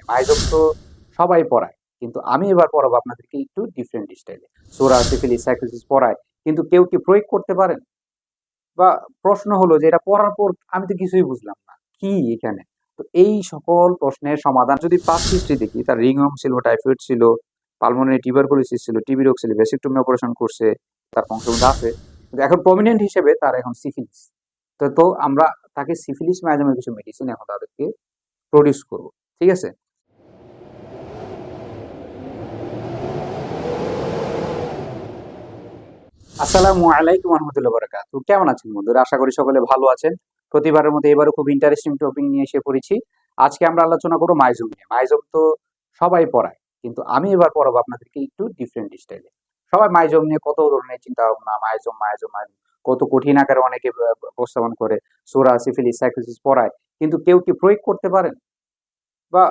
মাইজম তো সবাই পড়ায়, কিন্তু আমি এবার পড়াবো আপনাদেরকে একটু ডিফারেন্ট স্টাইলে। সূরা, সিফিলিস, সাইফিলিস পড়ায়, কিন্তু কেউ কি প্রয়োগ করতে পারেন? বা প্রশ্ন হলো যে এটা পড়ার পর আমি তো কিছুই বুঝলাম না, কি এখানে? তো এই সকল প্রশ্নের সমাধান যদি পাস্ট হিস্ট্রি দেখি, তার রিংওয়ার্ম ছিল, টাইফয়েড ছিল, পালমোনারি টিউবারকুলোসিস ছিল, টিবি রোগ ছিল, ভ্যাসিকটমি অপারেশন করছে, তার বংশগত আছে, কিন্তু এখন প্রমিনেন্ট হিসেবে তার এখন সিফিলিস। তো আমরা তাকে সিফিলিস মায়াজামের কিছু মেডিসিন এখন তাদেরকে প্রডিউস করব, ঠিক আছে? আসসালামু আলাইকুম রহমতুল্লাহ বারাকাত। কেমন আছেন বন্ধুরা? আশা করি সকলে ভালো আছেন। প্রতিবারের মতো এবারও খুব ইন্টারেস্টিং টপিক নিয়ে এসে পড়েছি। আজকে আমরা আলোচনা করবো মাইজম নিয়ে। মাইজম তো সবাই পড়ায়, কিন্তু আমি এবার পড়াবো আপনাদেরকে একটু ডিফারেন্ট স্টাইলে। সবাই মাইজম নিয়ে কত ধরনের চিন্তা ভাবনা, মাইজম মাইজম মাইজম, কত কঠিন আকারে অনেকে উপস্থাপন করে। সূরা, সিফিলিস, সাইফিলিস পড়ায়, কিন্তু কেউ কি প্রয়োগ করতে পারেন? বা